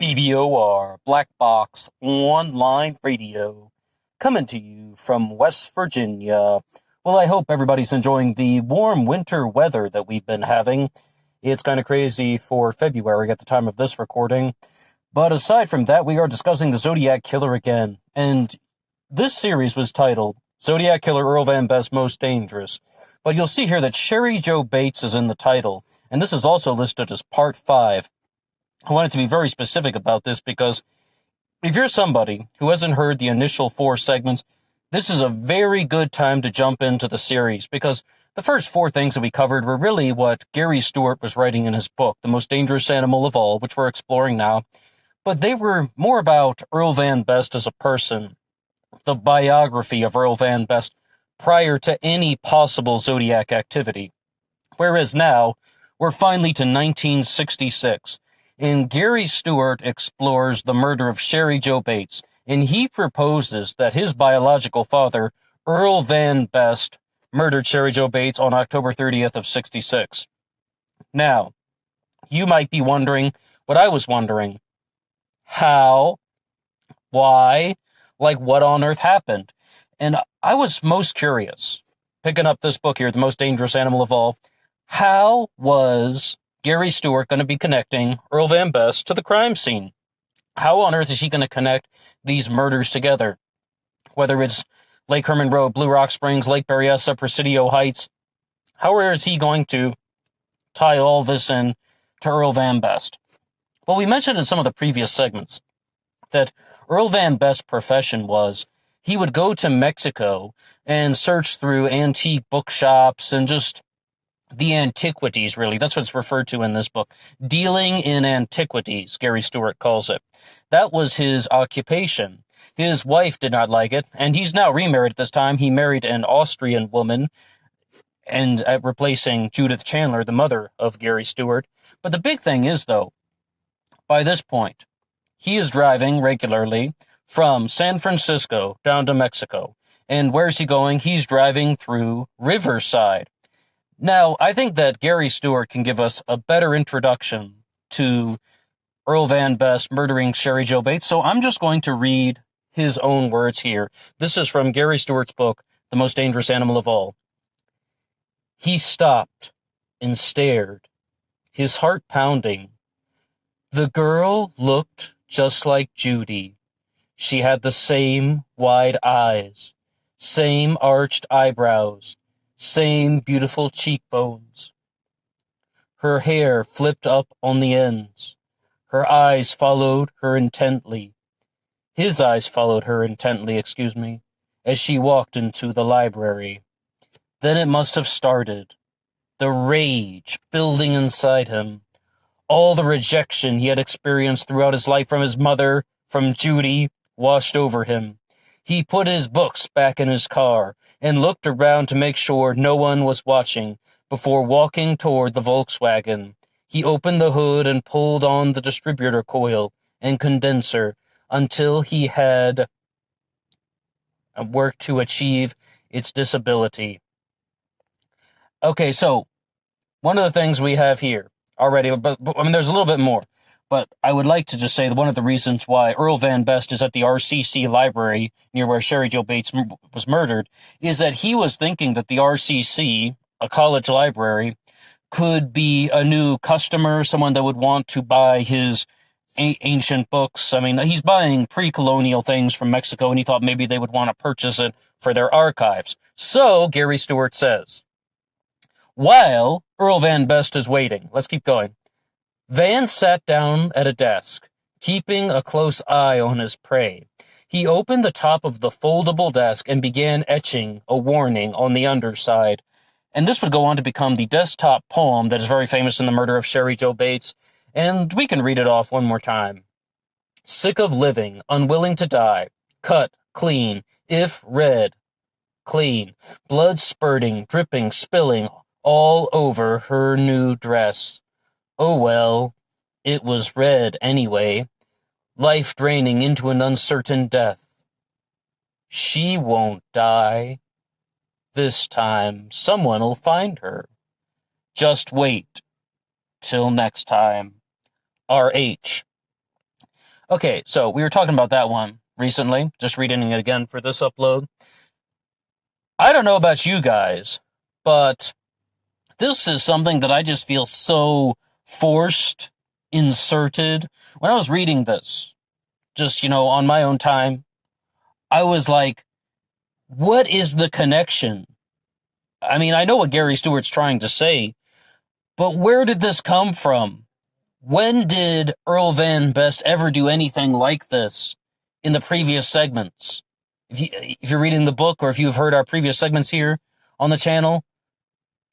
BBOR, Black Box Online Radio, coming to you from West Virginia. Well, I hope everybody's enjoying the warm winter weather that we've been having. It's kind of crazy for February at the time of this recording. But aside from that, we are discussing the Zodiac Killer again. And this series was titled Zodiac Killer Earl Van Best Most Dangerous. But you'll see here that Cheri Jo Bates is in the title. And this is also listed as Part 5. I wanted to be very specific about this because if you're somebody who hasn't heard the initial 4 segments, this is a very good time to jump into the series because the first 4 things that we covered were really what Gary Stewart was writing in his book, The Most Dangerous Animal of All, which we're exploring now. But they were more about Earl Van Best as a person, the biography of Earl Van Best prior to any possible Zodiac activity. Whereas now, we're finally to 1966. And Gary Stewart explores the murder of Cheri Jo Bates, and he proposes that his biological father, Earl Van Best, murdered Cheri Jo Bates on October 30th of 66. Now, you might be wondering what I was wondering. How? Why? Like, what on earth happened? And I was most curious, picking up this book here, The Most Dangerous Animal of All, how was Gary Stewart going to be connecting Earl Van Best to the crime scene? How on earth is he going to connect these murders together? Whether it's Lake Herman Road, Blue Rock Springs, Lake Berryessa, Presidio Heights, how is he going to tie all this in to Earl Van Best? Well, we mentioned in some of the previous segments that Earl Van Best's profession was he would go to Mexico and search through antique bookshops and just the antiquities, really. That's what it's referred to in this book. Dealing in antiquities, Gary Stewart calls it. That was his occupation. His wife did not like it, and he's now remarried at this time. He married an Austrian woman, and replacing Judith Chandler, the mother of Gary Stewart. But the big thing is, though, by this point, he is driving regularly from San Francisco down to Mexico. And where's he going? He's driving through Riverside. Now, I think that Gary Stewart can give us a better introduction to Earl Van Best murdering Cheri Jo Bates, so I'm just going to read his own words here. This is from Gary Stewart's book, The Most Dangerous Animal of All. He stopped and stared, his heart pounding. The girl looked just like Judy. She had the same wide eyes, same arched eyebrows, same beautiful cheekbones. Her hair flipped up on the ends. Her eyes followed her intently. His eyes followed her intently, as she walked into the library. Then it must have started. The rage building inside him. All the rejection he had experienced throughout his life from his mother, from Judy, washed over him. He put his books back in his car and looked around to make sure no one was watching before walking toward the Volkswagen. He opened the hood and pulled on the distributor coil and condenser until he had worked to achieve its disability. Okay, so one of the things we have here already, but I mean, there's a little bit more. But I would like to just say that one of the reasons why Earl Van Best is at the RCC library near where Cheri Jo Bates was murdered is that he was thinking that the RCC, a college library, could be a new customer, someone that would want to buy his ancient books. I mean, he's buying pre-colonial things from Mexico, and he thought maybe they would want to purchase it for their archives. So, Gary Stewart says, while Earl Van Best is waiting, let's keep going. Van sat down at a desk, keeping a close eye on his prey. He opened the top of the foldable desk and began etching a warning on the underside. And this would go on to become the desktop poem that is very famous in the murder of Cheri Jo Bates. And we can read it off one more time. Sick of living, unwilling to die, cut, clean, if red, clean, blood spurting, dripping, spilling all over her new dress. Oh well, it was red anyway, life draining into an uncertain death. She won't die. This time, someone'll find her. Just wait. Till next time. R.H. Okay, so we were talking about that one recently, just reading it again for this upload. I don't know about you guys, but this is something that I just feel so forced, inserted. When I was reading this, just, on my own time, I was like, what is the connection? I mean, I know what Gary Stewart's trying to say, but where did this come from? When did Earl Van Best ever do anything like this in the previous segments? If you're reading the book or if you've heard our previous segments here on the channel,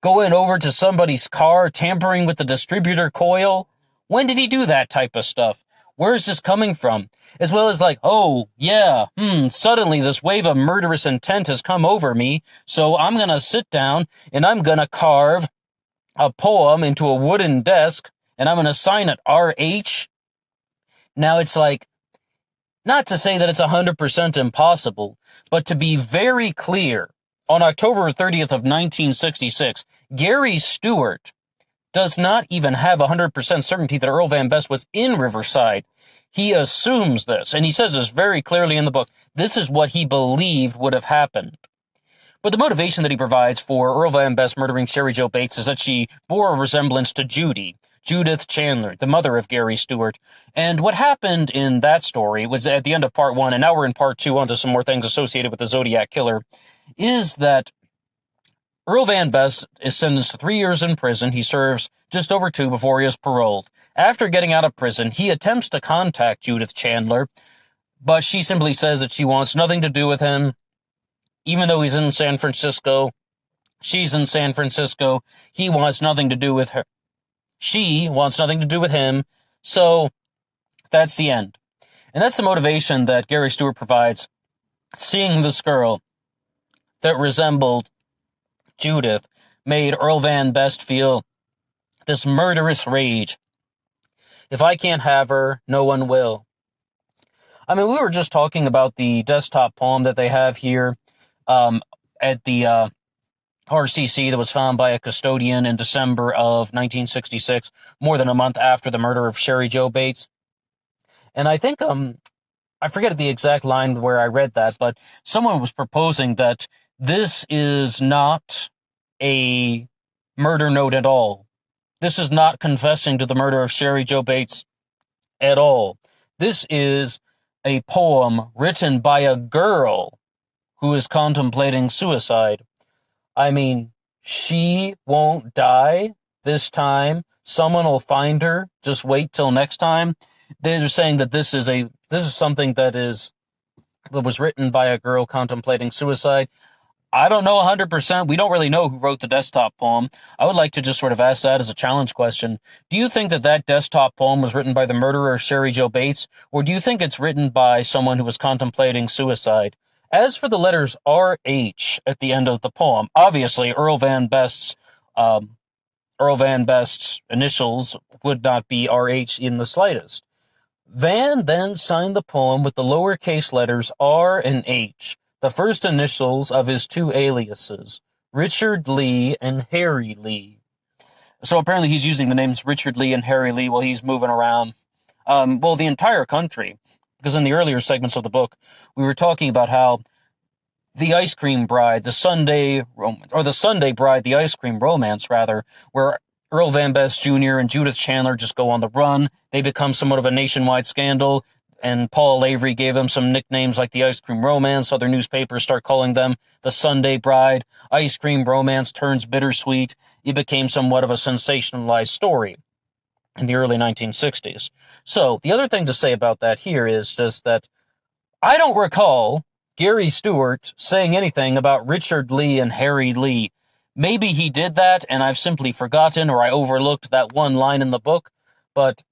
going over to somebody's car, tampering with the distributor coil, when did he do that type of stuff? Where is this coming from? As well as like, oh, yeah, suddenly this wave of murderous intent has come over me, so I'm gonna sit down and I'm gonna carve a poem into a wooden desk and I'm gonna sign it RH. Now it's like, not to say that it's 100% impossible, but to be very clear, on October 30th of 1966, Gary Stewart does not even have 100% certainty that Earl Van Best was in Riverside. He assumes this, and he says this very clearly in the book. This is what he believed would have happened. But the motivation that he provides for Earl Van Best murdering Cheri Jo Bates is that she bore a resemblance to Judith Chandler, the mother of Gary Stewart. And what happened in that story was at the end of part 1, and now we're in part 2 onto some more things associated with the Zodiac killer, is that Earl Van Best is sentenced to 3 years in prison. He serves just over 2 before he is paroled. After getting out of prison, he attempts to contact Judith Chandler, but she simply says that she wants nothing to do with him. Even though he's in San Francisco, she's in San Francisco, he wants nothing to do with her. She wants nothing to do with him, so that's the end. And that's the motivation that Gary Stewart provides. Seeing this girl that resembled Judith made Earl Van Best feel this murderous rage. If I can't have her, no one will. I mean, we were just talking about the desktop poem that they have here at the RCC that was found by a custodian in December of 1966, more than a month after the murder of Cheri Jo Bates. And I think, I forget the exact line where I read that, but someone was proposing that this is not a murder note at all. This is not confessing to the murder of Cheri Jo Bates at all. This is a poem written by a girl who is contemplating suicide. I mean, she won't die this time. Someone will find her. Just wait till next time. They're saying that this is something that was written by a girl contemplating suicide. I don't know 100%. We don't really know who wrote the desktop poem. I would like to just sort of ask that as a challenge question. Do you think that that desktop poem was written by the murderer of Cheri Jo Bates, or do you think it's written by someone who was contemplating suicide? As for the letters R.H. at the end of the poem, obviously Earl Van Best's initials would not be R.H. in the slightest. Van then signed the poem with the lowercase letters R and H, the first initials of his 2 aliases, Richard Lee and Harry Lee. So apparently he's using the names Richard Lee and Harry Lee while he's moving around, the entire country. Because in the earlier segments of the book, we were talking about how the ice cream bride, the Sunday bride, the ice cream romance, rather, where Earl Van Best Jr. and Judith Chandler just go on the run. They become somewhat of a nationwide scandal, and Paul Avery gave them some nicknames like the ice cream romance. Other newspapers start calling them the Sunday bride. Ice cream romance turns bittersweet. It became somewhat of a sensationalized story in the early 1960s. So, the other thing to say about that here is just that I don't recall Gary Stewart saying anything about Richard Lee and Harry Lee. Maybe he did that, and I've simply forgotten, or I overlooked that one line in the book, but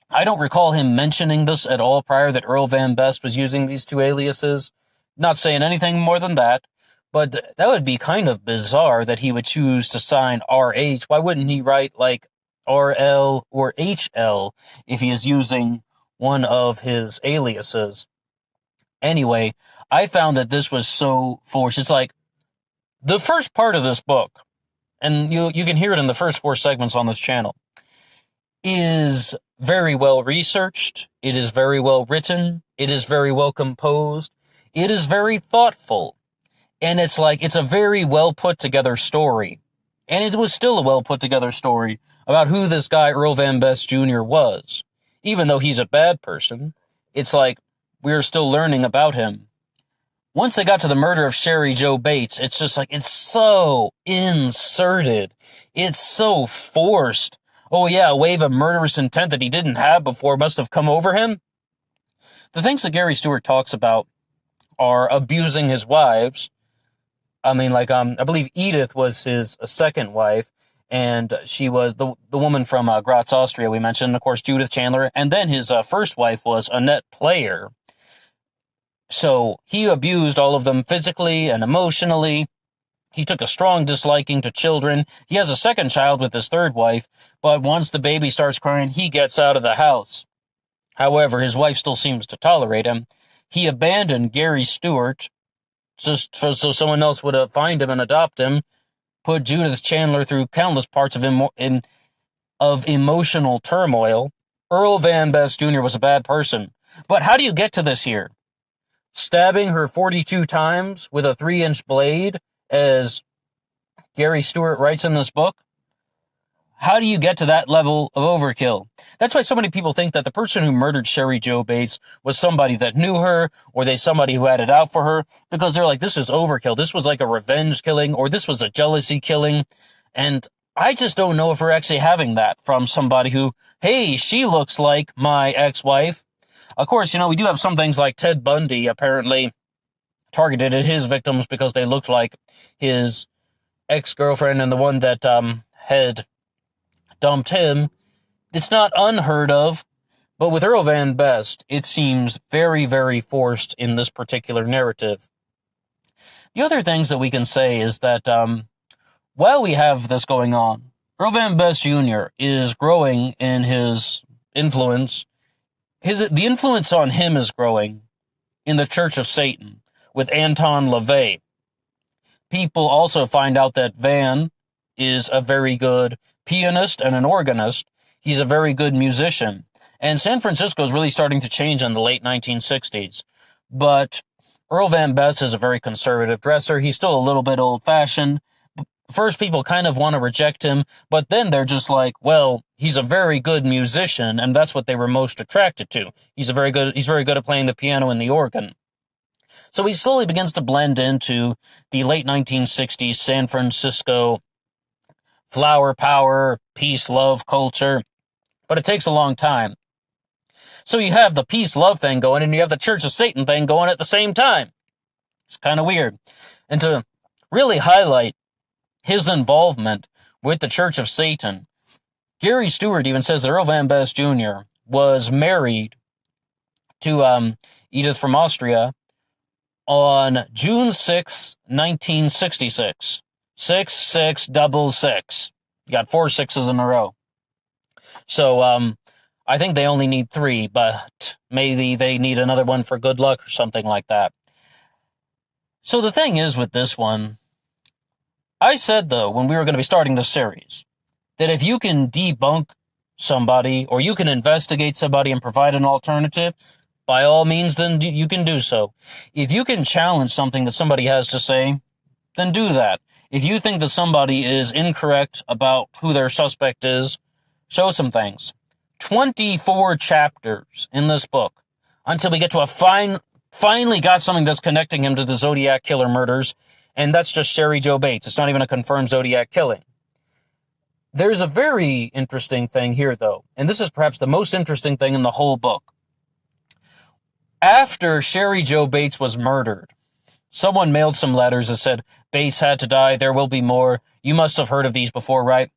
I don't recall him mentioning this at all prior, that Earl Van Best was using these 2 aliases. Not saying anything more than that, but that would be kind of bizarre that he would choose to sign R.H. Why wouldn't he write, like, R.L. or H.L. if he is using one of his aliases? Anyway, I found that this was so forced. It's like, the first part of this book, and you can hear it in the first 4 segments on this channel, is very well researched. It is very well written. It is very well composed. It is very thoughtful. And it's a very well put together story. And it was still a well put together story about who this guy Earl Van Best Jr. was. Even though he's a bad person, it's like we're still learning about him. Once they got to the murder of Cheri Jo Bates, it's just like, it's so inserted. It's so forced. Oh yeah, a wave of murderous intent that he didn't have before must have come over him. The things that Gary Stewart talks about are abusing his wives. I mean, like, I believe Edith was his second wife, and she was the woman from Graz, Austria, we mentioned, of course, Judith Chandler, and then his first wife was Annette Player. So he abused all of them physically and emotionally. He took a strong disliking to children. He has a second child with his third wife, but once the baby starts crying, he gets out of the house. However, his wife still seems to tolerate him. He abandoned Gary Stewart just so someone else would find him and adopt him, put Judith Chandler through countless parts of emotional turmoil. Earl Van Best Jr. was a bad person. But how do you get to this here? Stabbing her 42 times with a 3-inch blade, as Gary Stewart writes in this book? How do you get to that level of overkill? That's why so many people think that the person who murdered Cheri Jo Bates was somebody that knew her, or somebody who had it out for her, because they're like, this is overkill. This was like a revenge killing, or this was a jealousy killing. And I just don't know if we're actually having that from somebody who, hey, she looks like my ex-wife. Of course, we do have some things like Ted Bundy apparently targeted at his victims because they looked like his ex-girlfriend and the one that had dumped him. It's not unheard of, but with Earl Van Best, it seems very, very forced in this particular narrative. The other things that we can say is that while we have this going on, Earl Van Best Jr. is growing in his influence. The influence on him is growing in the Church of Satan with Anton LaVey. People also find out that Van is a very good pianist and an organist. He's a very good musician. And San Francisco is really starting to change in the late 1960s. But Earl Van Best is a very conservative dresser. He's still a little bit old-fashioned. First, people kind of want to reject him, but then they're just like, well, he's a very good musician, and that's what they were most attracted to. He's very good at playing the piano and the organ. So he slowly begins to blend into the late 1960s San Francisco flower power, peace, love culture, but it takes a long time. So you have the peace, love thing going, and you have the Church of Satan thing going at the same time. It's kind of weird. And to really highlight his involvement with the Church of Satan, Gary Stewart even says that Earl Van Best Jr. was married to Edith from Austria on June 6, 1966. 6666. You got 4 sixes in a row. So, I think they only need 3, but maybe they need another one for good luck or something like that. So the thing is with this one, I said, though, when we were going to be starting this series, that if you can debunk somebody, or you can investigate somebody and provide an alternative, by all means, then you can do so. If you can challenge something that somebody has to say, then do that. If you think that somebody is incorrect about who their suspect is, show some things. 24 chapters in this book until we get to finally got something that's connecting him to the Zodiac killer murders, and that's just Cheri Jo Bates. It's not even a confirmed Zodiac killing. There's a very interesting thing here, though, and this is perhaps the most interesting thing in the whole book. After Cheri Jo Bates was murdered, someone mailed some letters that said, Bates had to die, there will be more. You must have heard of these before, right?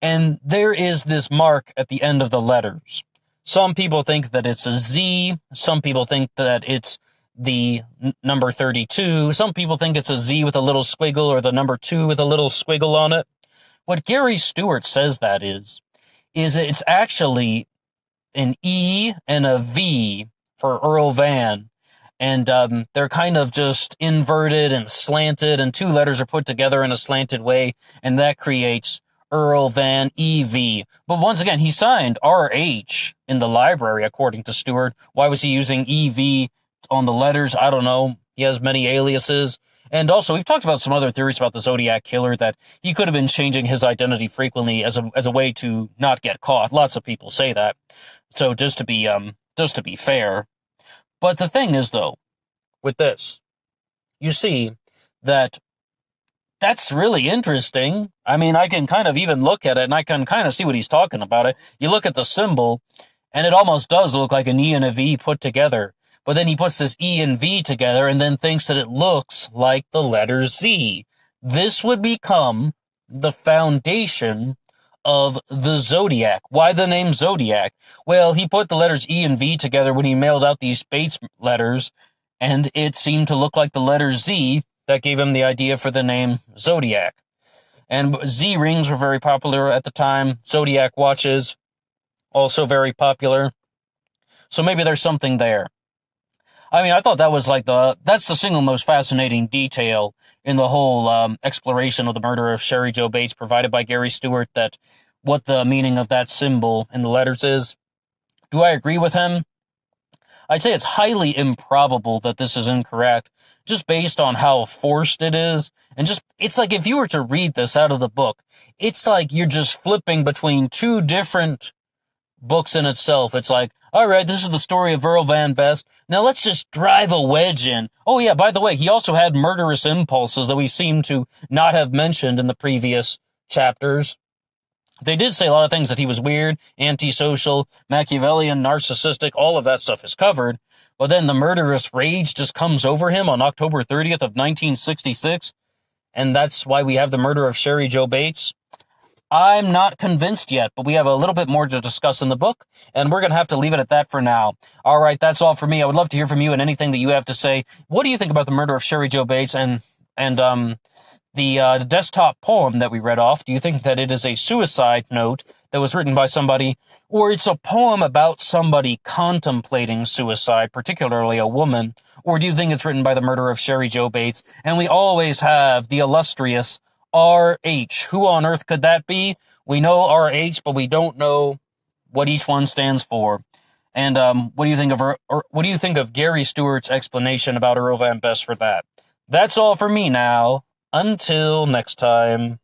And there is this mark at the end of the letters. Some people think that it's a Z. Some people think that it's the number 32. Some people think it's a Z with a little squiggle, or the number 2 with a little squiggle on it. What Gary Stewart says that is it's actually an E and a V for Earl Van. And they're kind of just inverted and slanted, and 2 letters are put together in a slanted way, and that creates Earl Van EV. But once again, he signed RH in the library, according to Stewart. Why was he using EV on the letters? I don't know. He has many aliases. And also, we've talked about some other theories about the Zodiac killer, that he could have been changing his identity frequently as a way to not get caught. Lots of people say that. So just to be fair. But the thing is, though, with this, you see that that's really interesting. I mean, I can kind of even look at it, and I can kind of see what he's talking about. It. You look at the symbol, and it almost does look like an E and a V put together. But then he puts this E and V together and then thinks that it looks like the letter Z. This would become the foundation of the Zodiac. Why the name Zodiac? Well, he put the letters E and V together when he mailed out these Bates letters, and it seemed to look like the letter Z. That gave him the idea for the name Zodiac. And Z rings were very popular at the time. Zodiac watches, also very popular. So maybe there's something there. I mean, I thought that was that's the single most fascinating detail in the whole exploration of the murder of Cheri Jo Bates provided by Gary Stewart, that what the meaning of that symbol in the letters is. Do I agree with him? I'd say it's highly improbable that this is incorrect, just based on how forced it is. And just, it's like if you were to read this out of the book, it's like you're just flipping between two different books in itself. It's like, all right, this is the story of Earl Van Best. Now let's just drive a wedge in. Oh yeah, by the way, he also had murderous impulses that we seem to not have mentioned in the previous chapters. They did say a lot of things, that he was weird, antisocial, Machiavellian, narcissistic, all of that stuff is covered. But then the murderous rage just comes over him on October 30th of 1966, and that's why we have the murder of Cheri Jo Bates. I'm not convinced yet, but we have a little bit more to discuss in the book, and we're going to have to leave it at that for now. All right, that's all for me. I would love to hear from you and anything that you have to say. What do you think about the murder of Cheri Jo Bates and the desktop poem that we read off? Do you think that it is a suicide note that was written by somebody, or it's a poem about somebody contemplating suicide, particularly a woman? Or do you think it's written by the murderer of Cheri Jo Bates? And we always have the illustrious R.H. Who on earth could that be? We know R.H., but we don't know what each one stands for. And what do you think of Gary Stewart's explanation about Earl Van Best for that? That's all for me now. Until next time.